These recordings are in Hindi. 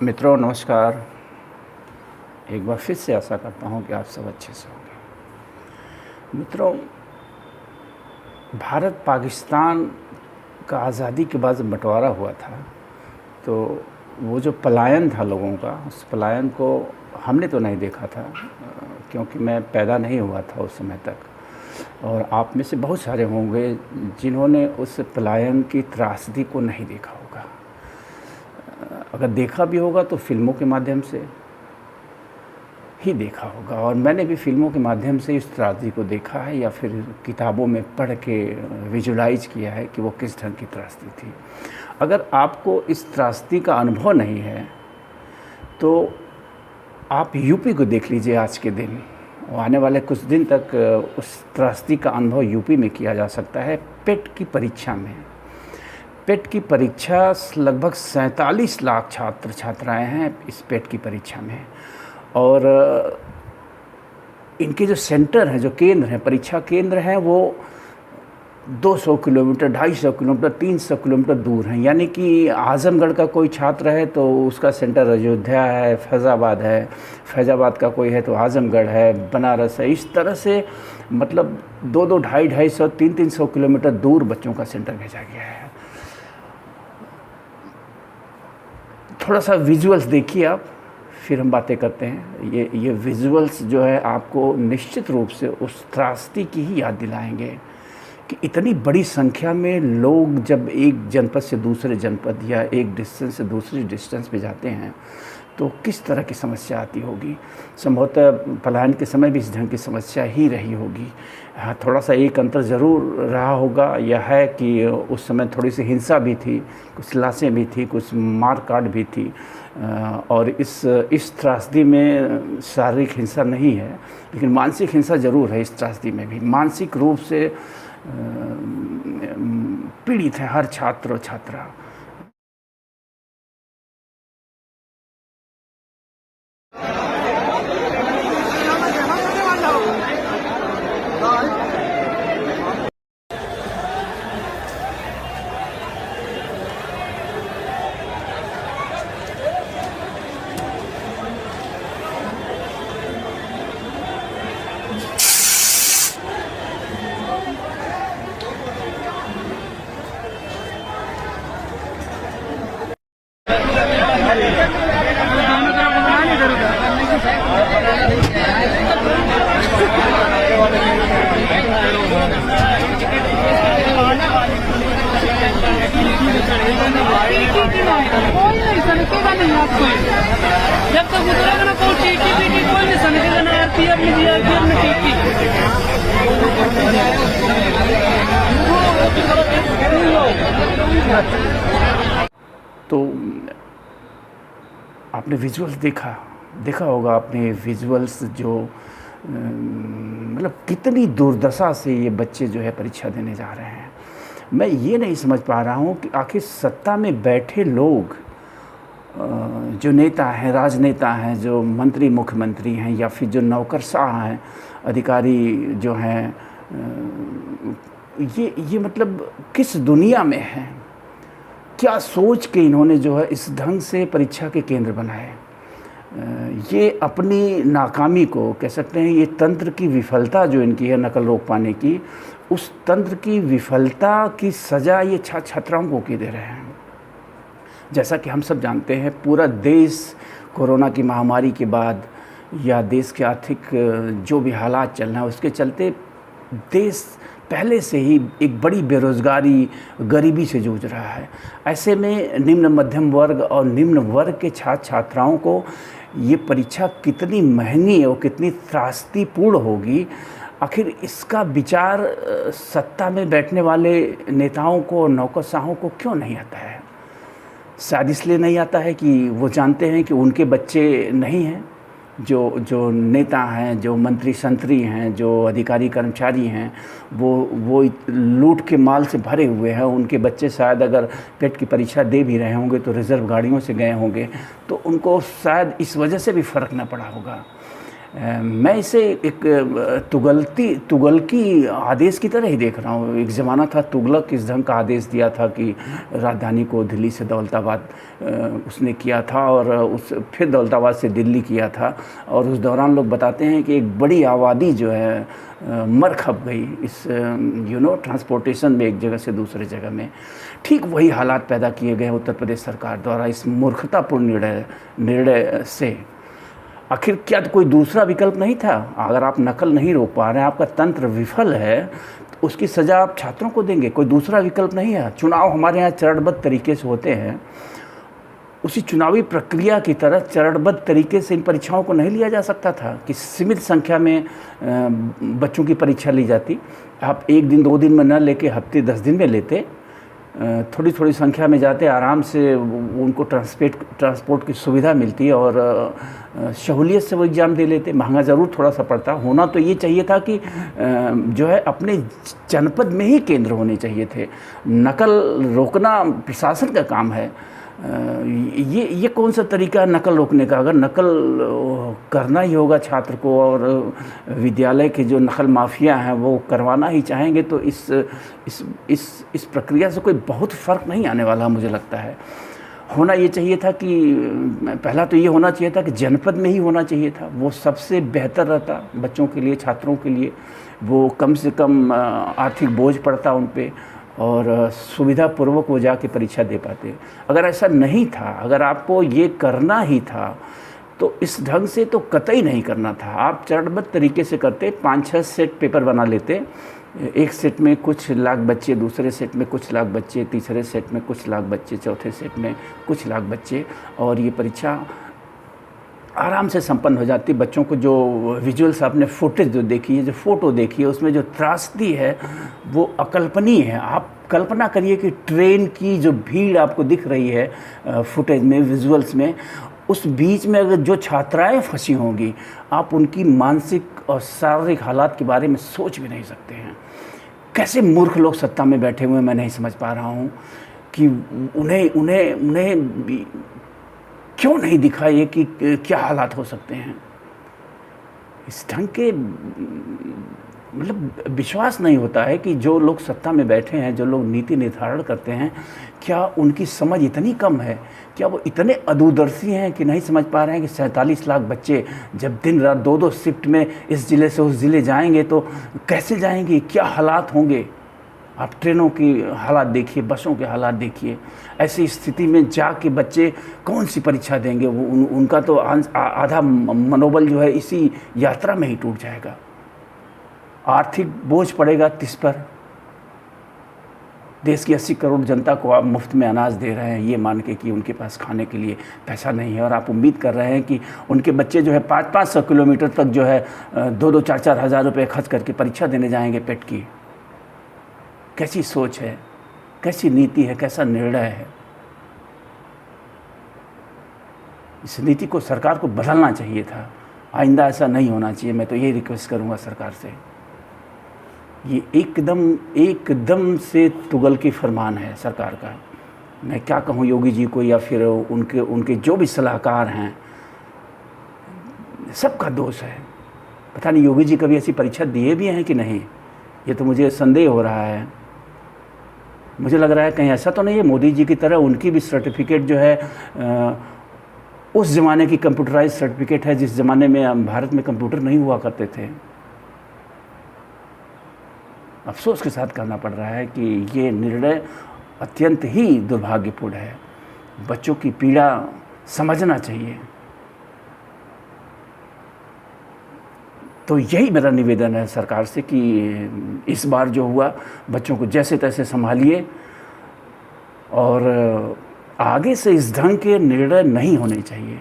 मित्रों नमस्कार। एक बार फिर से आशा करता हूँ कि आप सब अच्छे से होंगे। मित्रों, भारत पाकिस्तान का आज़ादी के बाद जब बंटवारा हुआ था तो वो जो पलायन था लोगों का, उस पलायन को हमने तो नहीं देखा था क्योंकि मैं पैदा नहीं हुआ था उस समय तक। और आप में से बहुत सारे होंगे जिन्होंने उस पलायन की त्रासदी को नहीं देखा होगा। अगर देखा भी होगा तो फिल्मों के माध्यम से ही देखा होगा। और मैंने भी फिल्मों के माध्यम से इस त्रासदी को देखा है या फिर किताबों में पढ़ के विजुलाइज किया है कि वो किस ढंग की त्रासदी थी। अगर आपको इस त्रासदी का अनुभव नहीं है तो आप यूपी को देख लीजिए। आज के दिन आने वाले कुछ दिन तक उस त्रासदी का अनुभव यूपी में किया जा सकता है। पेट की परीक्षा में, पेट की परीक्षा लगभग 47 लाख छात्र छात्राएं हैं इस पेट की परीक्षा में। और इनके जो सेंटर हैं, जो केंद्र हैं, परीक्षा केंद्र हैं, वो 200 किलोमीटर, 250 किलोमीटर, 300 किलोमीटर दूर हैं। यानी कि आज़मगढ़ का कोई छात्र है तो उसका सेंटर अयोध्या है, फैज़ाबाद है, फैज़ाबाद का कोई है तो आज़मगढ़ है, बनारस है। इस तरह से मतलब 2-2, 250, 300 किलोमीटर दूर बच्चों का सेंटर भेजा गया है। थोड़ा सा विजुअल्स देखिए आप, फिर हम बातें करते हैं। ये विजुअल्स जो है आपको निश्चित रूप से उस त्रासदी की ही याद दिलाएंगे कि इतनी बड़ी संख्या में लोग जब एक जनपद से दूसरे जनपद या एक डिस्टेंस से दूसरे डिस्टेंस पे जाते हैं तो किस तरह की समस्या आती होगी। संभवतः पलायन के समय भी इस ढंग की समस्या ही रही होगी। हाँ, थोड़ा सा एक अंतर ज़रूर रहा होगा, यह है कि उस समय थोड़ी सी हिंसा भी थी, कुछ लाशें भी थी, कुछ मार काट भी थी। और इस त्रासदी में शारीरिक हिंसा नहीं है, लेकिन मानसिक हिंसा ज़रूर है। इस त्रासदी में भी मानसिक रूप से पीड़ित है हर छात्र और छात्रा। जब तक उतरेगा ना कोई टीटी पीटी कोई नहीं सनकेगा ना। आरपीएफ में दिया, आरपीएफ में टीटी। तो आपने विजुअल्स देखा होगा आपने विजुअल्स जो मतलब कितनी दुर्दशा से ये बच्चे जो है परीक्षा देने जा रहे हैं। मैं ये नहीं समझ पा रहा हूँ कि आखिर सत्ता में बैठे लोग, जो नेता हैं, राजनेता हैं, जो मंत्री मुख्यमंत्री हैं या फिर जो नौकरशाह हैं, अधिकारी जो हैं, ये मतलब किस दुनिया में हैं। क्या सोच के इन्होंने जो है इस ढंग से परीक्षा के केंद्र बनाए। ये अपनी नाकामी को कह सकते हैं, ये तंत्र की विफलता जो इनकी है नकल रोक पाने की, उस तंत्र की विफलता की सज़ा ये छात्राओं को के दे रहे हैं। जैसा कि हम सब जानते हैं, पूरा देश कोरोना की महामारी के बाद या देश के आर्थिक जो भी हालात चल रहे हैं उसके चलते देश पहले से ही एक बड़ी बेरोज़गारी, गरीबी से जूझ रहा है। ऐसे में निम्न मध्यम वर्ग और निम्न वर्ग के छात्र छात्राओं को ये परीक्षा कितनी महंगी और कितनी त्रासदीपूर्ण होगी, आखिर इसका विचार सत्ता में बैठने वाले नेताओं को और नौकरशाहों को क्यों नहीं आता है। शायद इसलिए नहीं आता है कि वो जानते हैं कि उनके बच्चे नहीं हैं, जो नेता हैं, जो मंत्री संतरी हैं, जो अधिकारी कर्मचारी हैं, वो लूट के माल से भरे हुए हैं। उनके बच्चे शायद अगर पेट की परीक्षा दे भी रहे होंगे तो रिज़र्व गाड़ियों से गए होंगे, तो उनको शायद इस वजह से भी फ़र्क न पड़ा होगा। मैं इसे एक तुगलकी आदेश की तरह ही देख रहा हूँ। एक ज़माना था तुगलक इस ढंग का आदेश दिया था कि राजधानी को दिल्ली से दौलताबाद उसने किया था, और फिर दौलताबाद से दिल्ली किया था। और उस दौरान लोग बताते हैं कि एक बड़ी आबादी जो है मर खप गई इस ट्रांसपोर्टेशन में, एक जगह से दूसरे जगह में। ठीक वही हालात पैदा किए गए उत्तर प्रदेश सरकार द्वारा इस मूर्खतापूर्ण निर्णय से। आखिर क्या कोई दूसरा विकल्प नहीं था? अगर आप नकल नहीं रोक पा रहे हैं, आपका तंत्र विफल है, तो उसकी सज़ा आप छात्रों को देंगे। कोई दूसरा विकल्प नहीं है। चुनाव हमारे यहाँ चरणबद्ध तरीके से होते हैं, उसी चुनावी प्रक्रिया की तरह चरणबद्ध तरीके से इन परीक्षाओं को नहीं लिया जा सकता था कि सीमित संख्या में बच्चों की परीक्षा ली जाती। आप 1 दिन 2 दिन में न लेके हफ्ते 10 दिन में लेते, थोड़ी थोड़ी संख्या में जाते, आराम से उनको ट्रांसपोर्ट की सुविधा मिलती और सहूलियत से वो एग्ज़ाम दे लेते। महंगा ज़रूर थोड़ा सा पड़ता। होना तो ये चाहिए था कि जो है अपने जनपद में ही केंद्र होने चाहिए थे। नकल रोकना प्रशासन का काम है। ये कौन सा तरीका है नकल रोकने का? अगर नकल करना ही होगा छात्र को, और विद्यालय के जो नकल माफिया हैं वो करवाना ही चाहेंगे, तो इस प्रक्रिया से कोई बहुत फ़र्क नहीं आने वाला मुझे लगता है। होना ये चाहिए था कि पहला तो ये होना चाहिए था कि जनपद में ही होना चाहिए था। वो सबसे बेहतर रहता बच्चों के लिए, छात्रों के लिए। वो कम से कम आर्थिक बोझ पड़ता उन पे, और सुविधापूर्वक वो जाके परीक्षा दे पाते। अगर ऐसा नहीं था, अगर आपको ये करना ही था, तो इस ढंग से तो कतई नहीं करना था। आप चरणबद्ध तरीके से करते, 5-6 सेट पेपर बना लेते। एक सेट में कुछ लाख बच्चे, दूसरे सेट में कुछ लाख बच्चे, तीसरे सेट में कुछ लाख बच्चे, चौथे सेट में कुछ लाख बच्चे, और ये परीक्षा आराम से संपन्न हो जाती। बच्चों को जो विजुअल्स आपने फुटेज जो देखी है, जो फ़ोटो देखी है, उसमें जो त्रासदी है वो अकल्पनीय है। आप कल्पना करिए कि ट्रेन की जो भीड़ आपको दिख रही है फुटेज में, विजुअल्स में, उस बीच में अगर जो छात्राएं फंसी होंगी, आप उनकी मानसिक और शारीरिक हालात के बारे में सोच भी नहीं सकते हैं। कैसे मूर्ख लोग सत्ता में बैठे हुए हैं, मैं नहीं समझ पा रहा हूँ कि उन्हें क्यों नहीं दिखा ये कि क्या हालात हो सकते हैं। इस ढंग के मतलब विश्वास नहीं होता है कि जो लोग सत्ता में बैठे हैं, जो लोग नीति निर्धारण करते हैं, क्या उनकी समझ इतनी कम है? क्या वो इतने अदूरदर्शी हैं कि नहीं समझ पा रहे हैं कि 47 लाख बच्चे जब दिन रात 2-2 शिफ्ट में इस ज़िले से उस ज़िले जाएंगे तो कैसे जाएंगे, क्या हालात होंगे? आप ट्रेनों की हालात देखिए, बसों के हालात देखिए। ऐसी स्थिति में जाके बच्चे कौन सी परीक्षा देंगे? वो उनका तो आधा मनोबल जो है इसी यात्रा में ही टूट जाएगा। आर्थिक बोझ पड़ेगा तिस पर। देश की 80 करोड़ जनता को आप मुफ्त में अनाज दे रहे हैं, ये मान के कि उनके पास खाने के लिए पैसा नहीं है, और आप उम्मीद कर रहे हैं कि उनके बच्चे जो है 500 किलोमीटर तक जो है 2-2, 4-4 हज़ार रुपये खर्च करके परीक्षा देने जाएंगे पेट की। कैसी सोच है, कैसी नीति है, कैसा निर्णय है? इस नीति को सरकार को बदलना चाहिए था। आइंदा ऐसा नहीं होना चाहिए। मैं तो ये रिक्वेस्ट करूँगा सरकार से। ये एकदम से तुगलकी फरमान है सरकार का। मैं क्या कहूँ योगी जी को, या फिर उनके जो भी सलाहकार हैं, सबका दोष है। पता नहीं योगी जी कभी ऐसी परीक्षा दिए भी हैं कि नहीं, ये तो मुझे संदेह हो रहा है। मुझे लग रहा है कहीं ऐसा तो नहीं है मोदी जी की तरह उनकी भी सर्टिफिकेट जो है उस ज़माने की कंप्यूटराइज सर्टिफिकेट है जिस ज़माने में भारत में कंप्यूटर नहीं हुआ करते थे। अफसोस के साथ कहना पड़ रहा है कि ये निर्णय अत्यंत ही दुर्भाग्यपूर्ण है। बच्चों की पीड़ा समझना चाहिए। तो यही मेरा निवेदन है सरकार से कि इस बार जो हुआ, बच्चों को जैसे तैसे संभालिए, और आगे से इस ढंग के निर्णय नहीं होने चाहिए।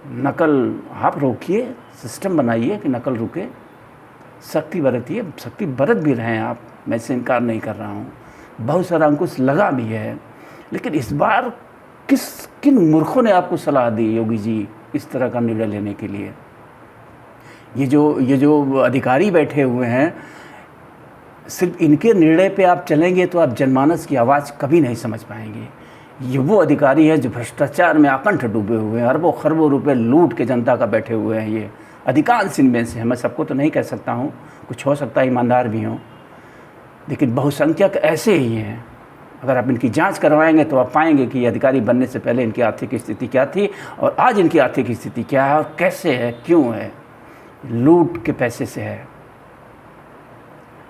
नकल आप रोकिए, सिस्टम बनाइए कि नकल रुके। सख्ती बरतिए, सख्ती बरत भी रहे हैं आप, मैं इससे इनकार नहीं कर रहा हूँ। बहुत सारा अंकुश लगा भी है, लेकिन इस बार किन मूर्खों ने आपको सलाह दी योगी जी इस तरह का निर्णय लेने के लिए? ये जो अधिकारी बैठे हुए हैं, सिर्फ इनके निर्णय पे आप चलेंगे तो आप जनमानस की आवाज़ कभी नहीं समझ पाएंगे। ये वो अधिकारी हैं जो भ्रष्टाचार में आकंठ डूबे हुए हैं, अरबों खरबों रुपए लूट के जनता का बैठे हुए हैं। ये अधिकांश इनमें से, मैं सबको तो नहीं कह सकता हूँ, कुछ हो सकता है ईमानदार भी हों, लेकिन बहुसंख्यक ऐसे ही हैं। अगर आप इनकी जांच करवाएंगे तो आप पाएंगे कि ये अधिकारी बनने से पहले इनकी आर्थिक स्थिति क्या थी और आज इनकी आर्थिक स्थिति क्या है और कैसे है, क्यों है। लूट के पैसे से है।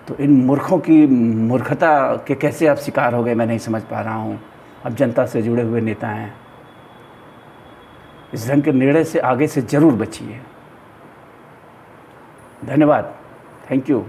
तो इन मूर्खों की मूर्खता के कैसे आप शिकार हो गए, मैं नहीं समझ पा रहा हूँ। अब जनता से जुड़े हुए नेता हैं, इस ढंग के निर्णय से आगे से ज़रूर बचिए। धन्यवाद, थैंक यू।